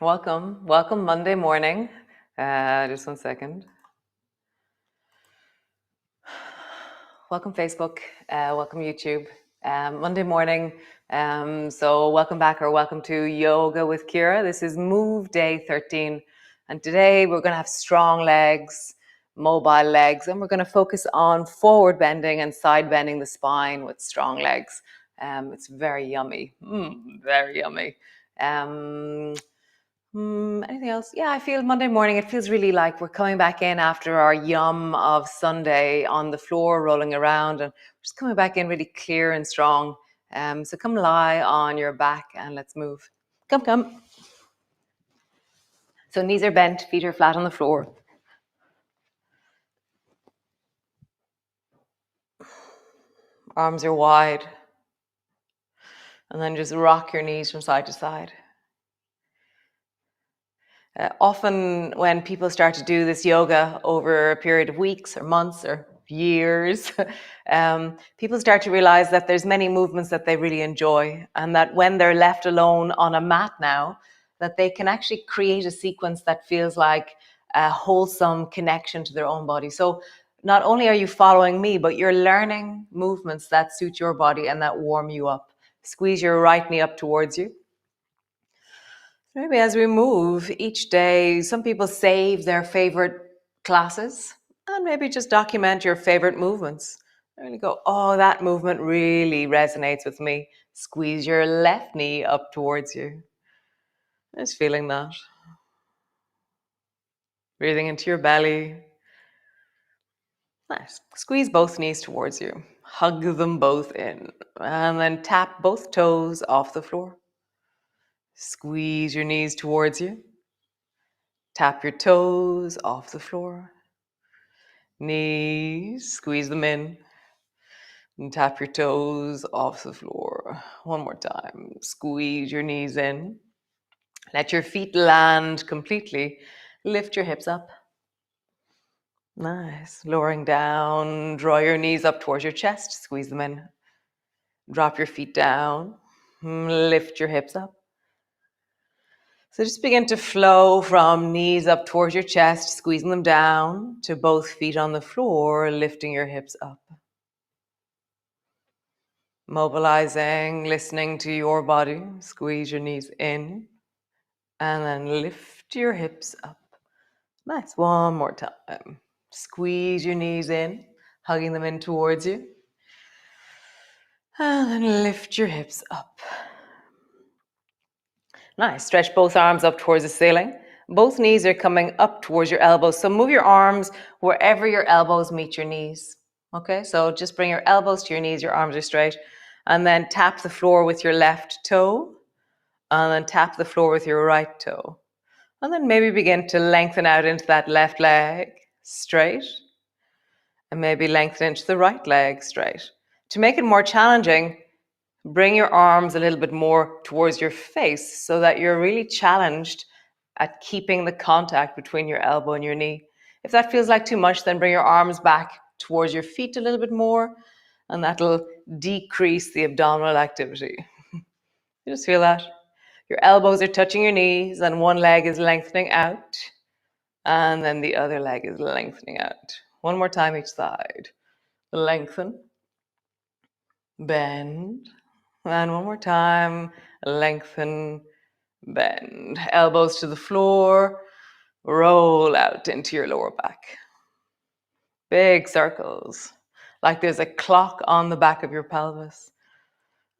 Welcome Monday morning. Just 1 second. Welcome Facebook, welcome YouTube. Monday morning. So welcome back or welcome to Yoga with Ciara. This is Move Day 13. And today we're going to have strong legs, mobile legs, and we're going to focus on forward bending and side bending the spine with strong legs. It's very yummy, very yummy. Anything else? Yeah, I feel Monday morning, it feels really like we're coming back in after our yum of Sunday on the floor, rolling around, and we're just coming back in really clear and strong. So come lie on your back and let's move. Come. So knees are bent, feet are flat on the floor. Arms are wide. And then just rock your knees from side to side. Often when people start to do this yoga over a period of weeks or months or years, people start to realize that there's many movements that they really enjoy, and that when they're left alone on a mat now, that they can actually create a sequence that feels like a wholesome connection to their own body. So not only are you following me, but you're learning movements that suit your body and that warm you up. Squeeze your right knee up towards you. Maybe as we move each day, some people save their favorite classes and maybe just document your favorite movements. And you go, oh, that movement really resonates with me. Squeeze your left knee up towards you. Just feeling that. Breathing into your belly. Nice. Squeeze both knees towards you. Hug them both in. And then tap both toes off the floor. Squeeze your knees towards you. Tap your toes off the floor. Knees, squeeze them in. And tap your toes off the floor. One more time. Squeeze your knees in. Let your feet land completely. Lift your hips up. Nice. Lowering down. Draw your knees up towards your chest. Squeeze them in. Drop your feet down. Lift your hips up. So just begin to flow from knees up towards your chest, squeezing them down, to both feet on the floor, lifting your hips up. Mobilizing, listening to your body. Squeeze your knees in and then lift your hips up. Nice. One more time. Squeeze your knees in, hugging them in towards you. And then lift your hips up. Nice. Stretch both arms up towards the ceiling. Both knees are coming up towards your elbows. So move your arms wherever your elbows meet your knees. Okay, so just bring your elbows to your knees, your arms are straight. And then tap the floor with your left toe. And then tap the floor with your right toe. And then maybe begin to lengthen out into that left leg straight. And maybe lengthen into the right leg straight. To make it more challenging, bring your arms a little bit more towards your face so that you're really challenged at keeping the contact between your elbow and your knee. If that feels like too much, then bring your arms back towards your feet a little bit more, and that'll decrease the abdominal activity. You just feel that. Your elbows are touching your knees, and one leg is lengthening out, and then the other leg is lengthening out. One more time each side. Lengthen, bend, and one more time. Lengthen, bend. Elbows to the floor. Roll out into your lower back. Big circles, like there's a clock on the back of your pelvis.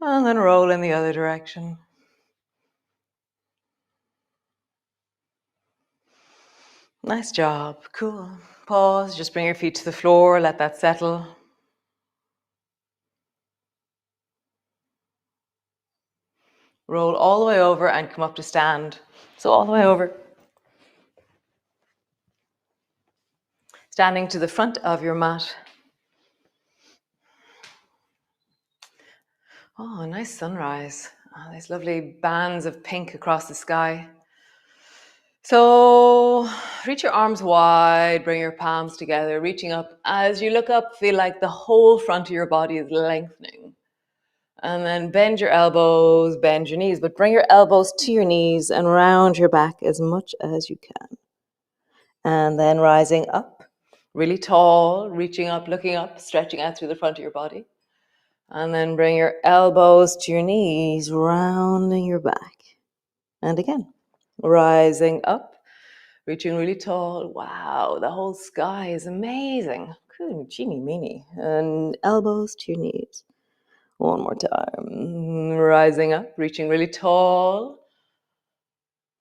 And then roll in the other direction. Nice job. Cool. Pause. Just bring your feet to the floor. Let that settle. Roll all the way over and come up to stand. So all the way over. Standing to the front of your mat. Oh, nice sunrise. Oh, there's lovely bands of pink across the sky. So reach your arms wide, bring your palms together, reaching up. As you look up, feel like the whole front of your body is lengthening. And then bend your elbows, bend your knees, but bring your elbows to your knees and round your back as much as you can. And then rising up, really tall, reaching up, looking up, stretching out through the front of your body. And then bring your elbows to your knees, rounding your back. And again, rising up, reaching really tall. Wow, the whole sky is amazing. Genie meanie. And elbows to your knees. One more time. Rising up, reaching really tall.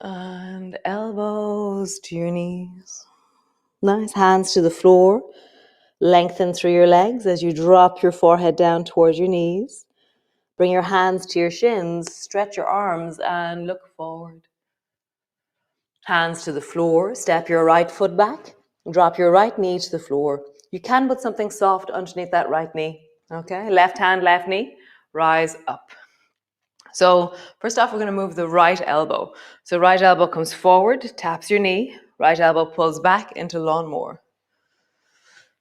And elbows to your knees. Nice. Hands to the floor. Lengthen through your legs as you drop your forehead down towards your knees. Bring your hands to your shins. Stretch your arms and look forward. Hands to the floor. Step your right foot back. Drop your right knee to the floor. You can put something soft underneath that right knee. Okay, left hand, left knee. Rise up. So first off, we're going to move the right elbow. So right elbow comes forward, taps your knee. Right elbow pulls back into lawnmower.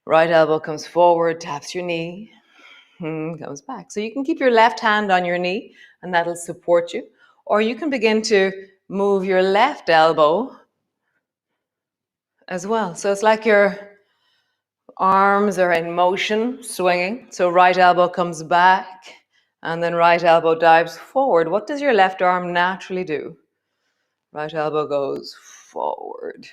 Right elbow comes forward, taps your knee, comes back. So you can keep your left hand on your knee and that'll support you. Or you can begin to move your left elbow as well. So it's like your arms are in motion, swinging. So right elbow comes back and then right elbow dives forward. What does your left arm naturally do? Right elbow goes forward,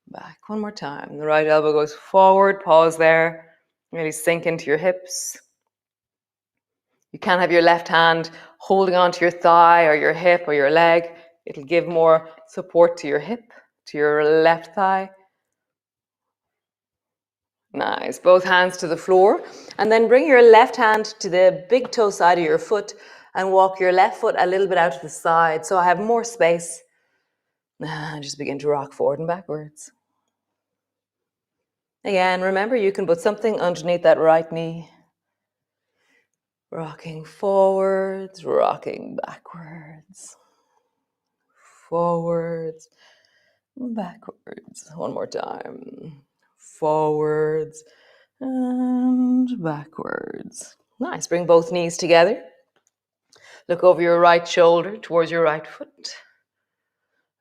back. One more time. The right elbow goes forward, pause there, really sink into your hips. You can have your left hand holding onto your thigh or your hip or your leg. It'll give more support to your hip, to your left thigh. Nice. Both hands to the floor. And then bring your left hand to the big toe side of your foot and walk your left foot a little bit out to the side. So I have more space. And just begin to rock forward and backwards. Again, remember you can put something underneath that right knee. Rocking forwards, rocking backwards. Forwards, backwards. One more time. Forwards and backwards. Nice. Bring both knees together. Look over your right shoulder towards your right foot.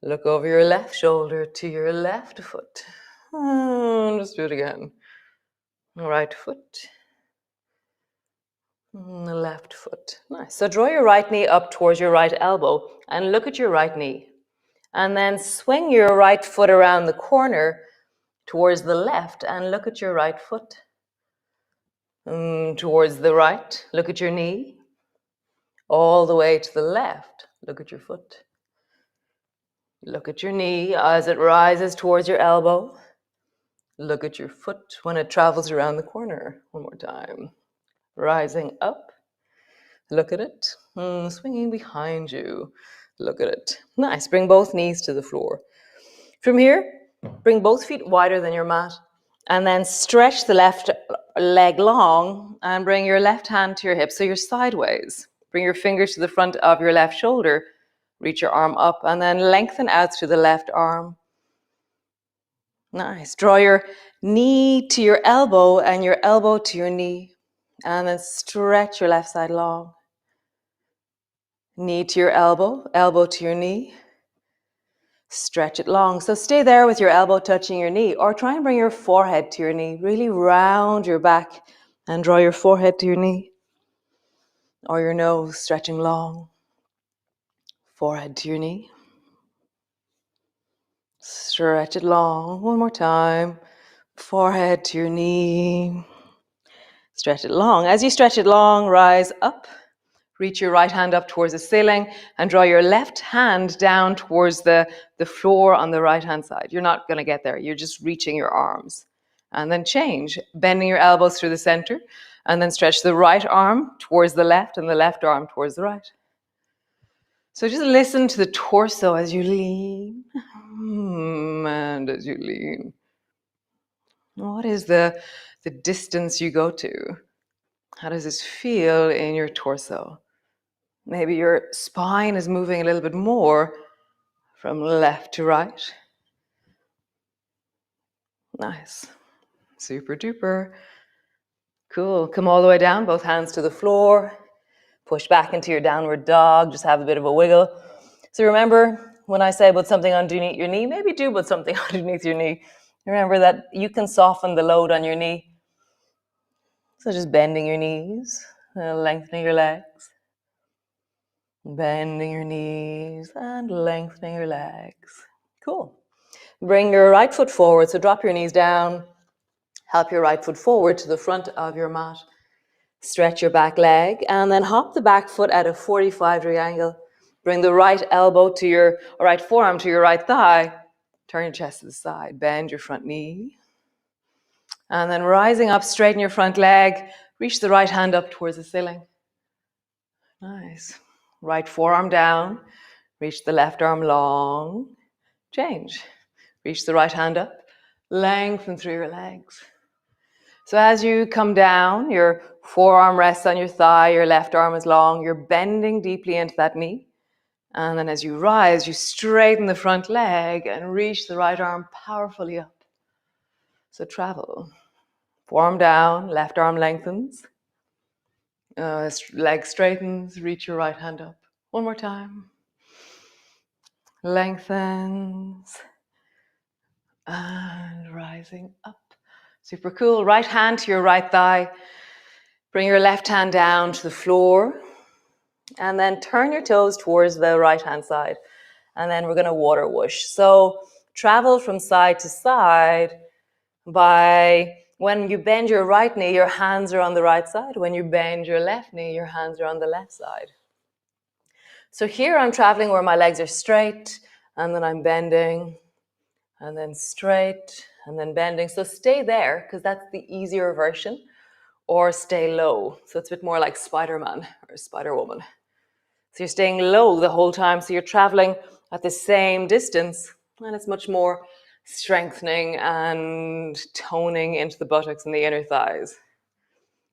Look over your left shoulder to your left foot. And just do it again. Right foot. The left foot. Nice. So draw your right knee up towards your right elbow and look at your right knee. And then swing your right foot around the corner towards the left and look at your right foot. Towards the right, look at your knee. All the way to the left, look at your foot. Look at your knee as it rises towards your elbow. Look at your foot when it travels around the corner. One more time. Rising up. Look at it. Swinging behind you. Look at it. Nice. Bring both knees to the floor. From here, bring both feet wider than your mat. And then stretch the left leg long and bring your left hand to your hip so you're sideways. Bring your fingers to the front of your left shoulder. Reach your arm up and then lengthen out to the left arm. Nice. Draw your knee to your elbow and your elbow to your knee. And then stretch your left side long. Knee to your elbow, elbow to your knee. Stretch it long. So stay there with your elbow touching your knee or try and bring your forehead to your knee. Really round your back and draw your forehead to your knee. Or your nose stretching long. Forehead to your knee. Stretch it long. One more time. Forehead to your knee. Stretch it long. As you stretch it long, rise up. Reach your right hand up towards the ceiling and draw your left hand down towards the floor on the right-hand side. You're not going to get there. You're just reaching your arms. And then change, bending your elbows through the center, and then stretch the right arm towards the left and the left arm towards the right. So just listen to the torso as you lean, and as you lean. What is the distance you go to? How does this feel in your torso? Maybe your spine is moving a little bit more from left to right. Nice. Super duper. Cool. Come all the way down, both hands to the floor. Push back into your downward dog, just have a bit of a wiggle. So remember, when I say put something underneath your knee, maybe do put something underneath your knee. Remember that you can soften the load on your knee. So just bending your knees, lengthening your legs. Bending your knees and lengthening your legs. Cool. Bring your right foot forward, so drop your knees down. Help your right foot forward to the front of your mat. Stretch your back leg and then hop the back foot at a 45-degree angle. Bring the right elbow to your right forearm to your right thigh. Turn your chest to the side. Bend your front knee. And then rising up, straighten your front leg. Reach the right hand up towards the ceiling. Nice. Right forearm down. Reach the left arm long. Change. Reach the right hand up. Lengthen through your legs. So as you come down, your forearm rests on your thigh, your left arm is long, you're bending deeply into that knee. And then as you rise, you straighten the front leg and reach the right arm powerfully up. So travel. Forearm down, left arm lengthens. Leg straightens, reach your right hand up. One more time. Lengthens. And rising up. Super cool. Right hand to your right thigh. Bring your left hand down to the floor. And then turn your toes towards the right hand side. And then we're going to water whoosh. So travel from side to side by when you bend your right knee, your hands are on the right side. When you bend your left knee, your hands are on the left side. So here I'm traveling where my legs are straight, and then I'm bending, and then straight, and then bending. So stay there, because that's the easier version, or stay low. So it's a bit more like Spider-Man or Spider-Woman. So you're staying low the whole time, so you're traveling at the same distance, and it's much more strengthening and toning into the buttocks and the inner thighs.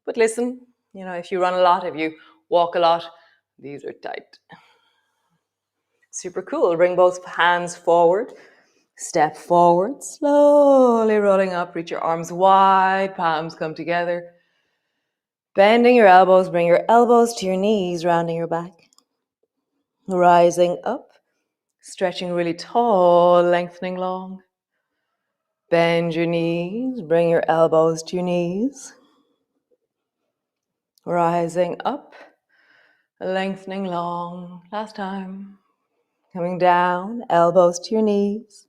But listen, if you run a lot, if you walk a lot, these are tight. Super cool. Bring both hands forward. Step forward, slowly rolling up. Reach your arms wide, palms come together. Bending your elbows, bring your elbows to your knees, rounding your back. Rising up, stretching really tall, lengthening long. Bend your knees, bring your elbows to your knees. Rising up, lengthening long. Last time. Coming down, elbows to your knees.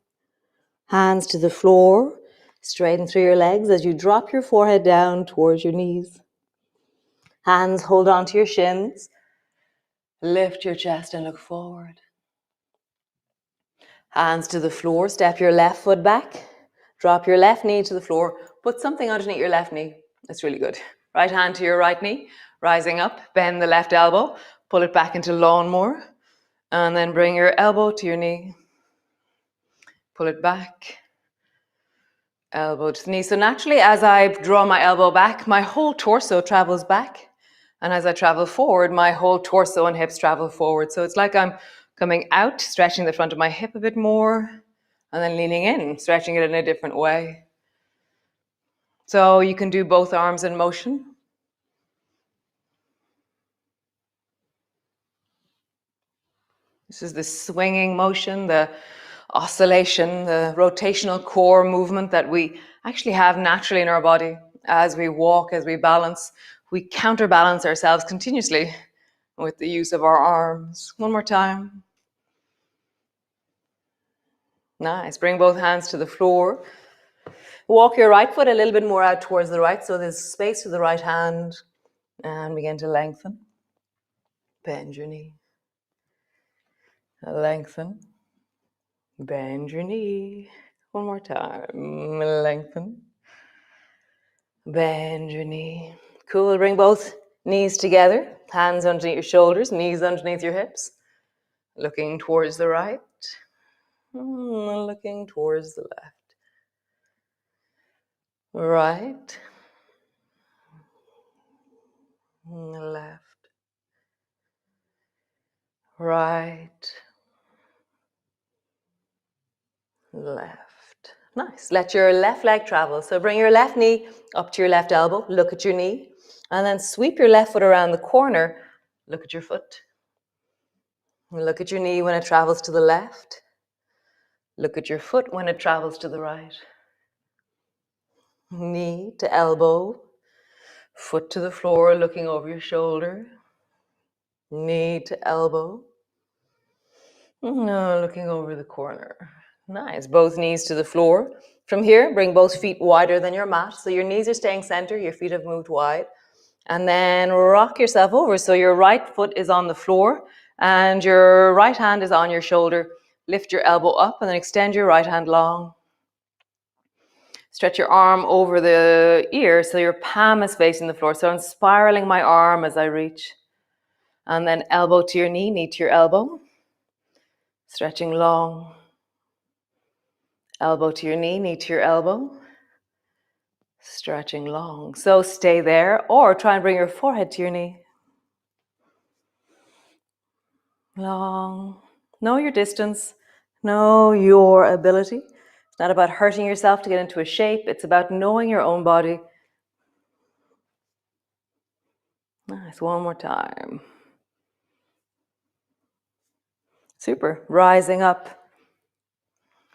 Hands to the floor. Straighten through your legs as you drop your forehead down towards your knees. Hands hold on to your shins. Lift your chest and look forward. Hands to the floor. Step your left foot back. Drop your left knee to the floor. Put something underneath your left knee. That's really good. Right hand to your right knee. Rising up. Bend the left elbow. Pull it back into lawnmower. And then bring your elbow to your knee. Pull it back. Elbow to the knee. So naturally, as I draw my elbow back, my whole torso travels back. And as I travel forward, my whole torso and hips travel forward. So it's like I'm coming out, stretching the front of my hip a bit more, and then leaning in, stretching it in a different way. So you can do both arms in motion. This is the swinging motion, the oscillation, the rotational core movement that we actually have naturally in our body. As we walk, as we balance, we counterbalance ourselves continuously with the use of our arms. One more time. Nice. Bring both hands to the floor. Walk your right foot a little bit more out towards the right, so there's space for the right hand. And begin to lengthen. Bend your knee. Lengthen. Bend your knee. One more time. Lengthen. Bend your knee. Cool. Bring both knees together. Hands underneath your shoulders, knees underneath your hips. Looking towards the right. Looking towards the left. Right. Left. Right. Left. Nice. Let your left leg travel. So bring your left knee up to your left elbow. Look at your knee. And then sweep your left foot around the corner. Look at your foot. Look at your knee when it travels to the left. Look at your foot when it travels to the right. Knee to elbow. Foot to the floor, looking over your shoulder. Knee to elbow. No, looking over the corner. Nice. Both knees to the floor. From here, bring both feet wider than your mat. So your knees are staying center, your feet have moved wide. And then rock yourself over. So your right foot is on the floor and your right hand is on your shoulder. Lift your elbow up and then extend your right hand long. Stretch your arm over the ear so your palm is facing the floor. So I'm spiraling my arm as I reach. And then elbow to your knee, knee to your elbow. Stretching long. Elbow to your knee, knee to your elbow. Stretching long. So stay there or try and bring your forehead to your knee. Long. Know your distance. Know your ability. It's not about hurting yourself to get into a shape. It's about knowing your own body. Nice. One more time. Super. Rising up.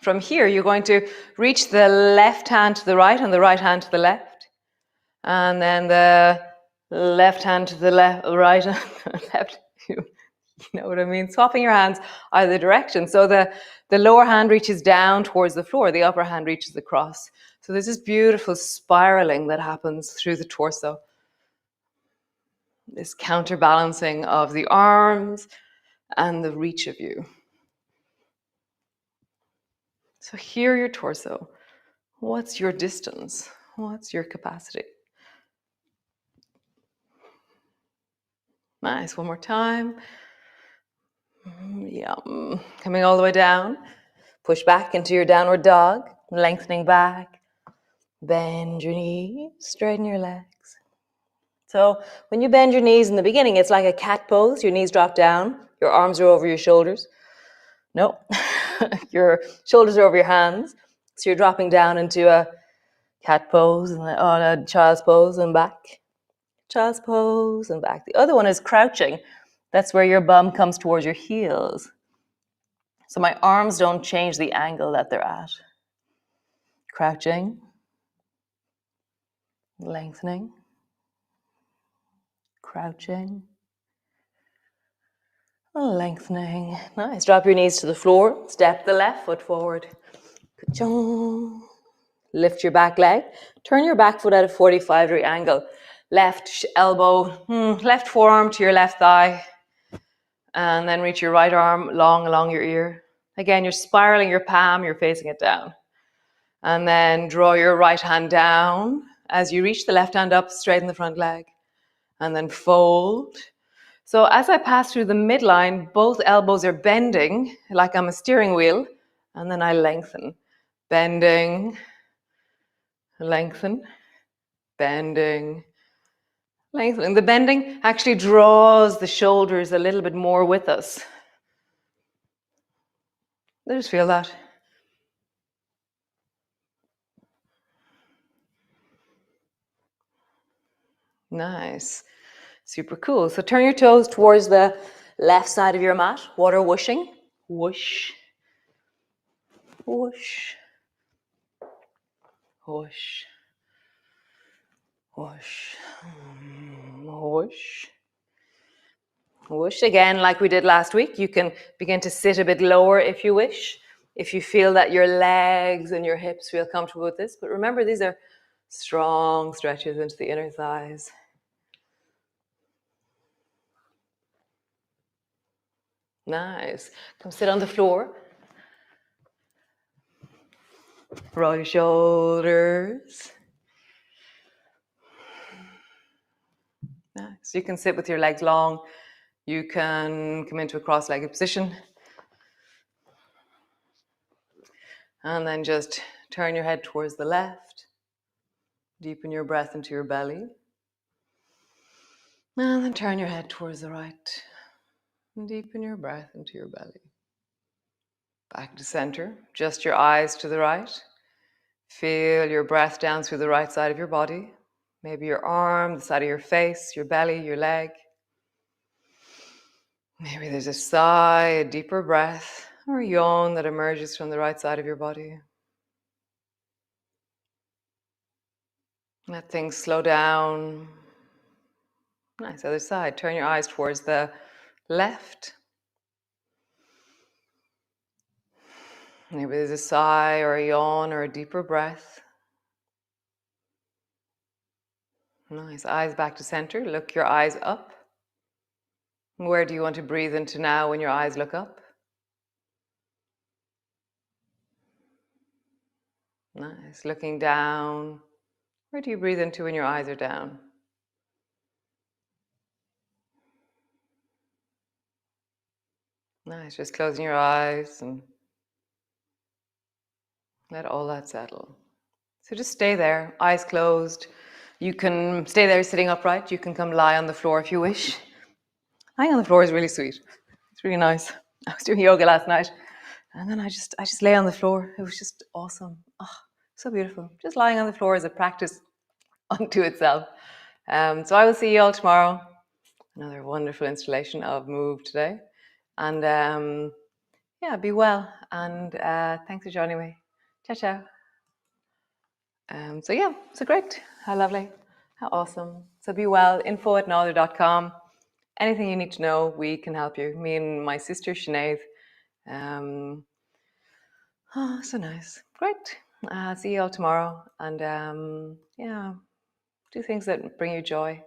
From here, you're going to reach the left hand to the right and the right hand to the left. And then the left hand to the right and the left. You know what I mean? Swapping your hands either direction. So the lower hand reaches down towards the floor. The upper hand reaches across. So there's this beautiful spiraling that happens through the torso. This counterbalancing of the arms and the reach of you. So hear your torso. What's your distance? What's your capacity? Nice. One more time. Yum. Coming all the way down. Push back into your downward dog. Lengthening back. Bend your knees. Straighten your legs. So when you bend your knees in the beginning, it's like a cat pose. Your knees drop down. Your arms are over your shoulders. No. Your shoulders are over your hands. So you're dropping down into a cat pose and a child's pose and back. Child's pose and back. The other one is crouching. That's where your bum comes towards your heels. So my arms don't change the angle that they're at. Crouching. Lengthening. Crouching. Lengthening. Nice. Drop your knees to the floor. Step the left foot forward. Lift your back leg. Turn your back foot at a 45-degree angle. Left elbow, left forearm to your left thigh. And then reach your right arm long along your ear. Again, you're spiraling your palm, you're facing it down. And then draw your right hand down. As you reach the left hand up, straighten the front leg. And then fold. So as I pass through the midline, both elbows are bending like I'm a steering wheel. And then I lengthen. Bending. Lengthen. Bending. Lengthening. The bending actually draws the shoulders a little bit more with us. Let us feel that. Nice. Super cool. So turn your toes towards the left side of your mat. Water whooshing. Whoosh. Whoosh. Whoosh. Whoosh. Whoosh. Whoosh. Again, like we did last week, you can begin to sit a bit lower if you wish. If you feel that your legs and your hips feel comfortable with this. But remember, these are strong stretches into the inner thighs. Nice. Come sit on the floor. Roll your shoulders. Nice. You can sit with your legs long. You can come into a cross-legged position. And then just turn your head towards the left. Deepen your breath into your belly. And then turn your head towards the right. And deepen your breath into your belly. Back to center. Just your eyes to the right. Feel your breath down through the right side of your body. Maybe your arm, the side of your face, your belly, your leg. Maybe there's a sigh, a deeper breath, or a yawn that emerges from the right side of your body. Let things slow down. Nice. Other side. Turn your eyes towards the left. Maybe there's a sigh or a yawn or a deeper breath. Nice. Eyes back to center. Look your eyes up. Where do you want to breathe into now when your eyes look up? Nice. Looking down. Where do you breathe into when your eyes are down? Nice. Just closing your eyes and let all that settle. So just stay there, eyes closed. You can stay there sitting upright. You can come lie on the floor if you wish. Lying on the floor is really sweet. It's really nice. I was doing yoga last night, and then I just lay on the floor. It was just awesome. Oh, so beautiful. Just lying on the floor is a practice unto itself. So I will see you all tomorrow. Another wonderful installation of Move today. And yeah, be well. And thanks for joining me. Ciao, ciao. So yeah, so great. How lovely. How awesome. So be well. info@nother.com. Anything you need to know, we can help you. Me and my sister, Sinead. Oh, so nice. Great. See you all tomorrow. And yeah, do things that bring you joy.